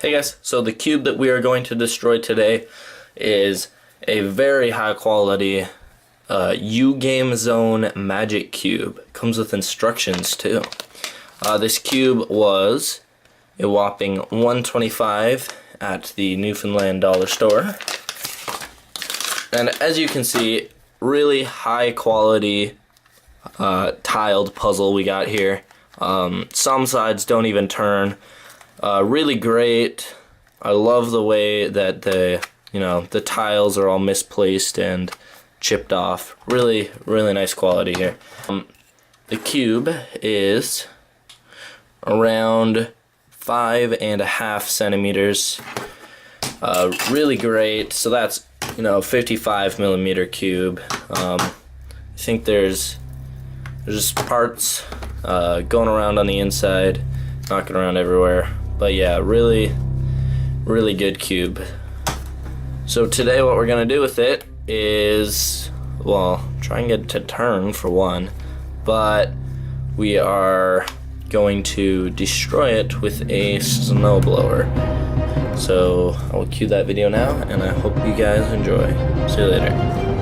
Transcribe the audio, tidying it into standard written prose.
Hey guys, so the cube that we are going to destroy today is a very high quality U-Game Zone magic cube. It comes with instructions too. This cube was a whopping $125 at the Newfoundland dollar store. And as you can see, really high quality tiled puzzle we got here. Some sides don't even turn. Really great. I love the way that the tiles are all misplaced and chipped off. Really nice quality here. The cube is around 5.5 centimeters. Really great. So that's 55 millimeter cube. I think there's just parts going around on the inside, knocking around everywhere. But yeah, really good cube. So today what we're gonna do with it is, well, try and get it to turn for one, but we are going to destroy it with a snowblower. So I will cue that video now, and I hope you guys enjoy. See you later.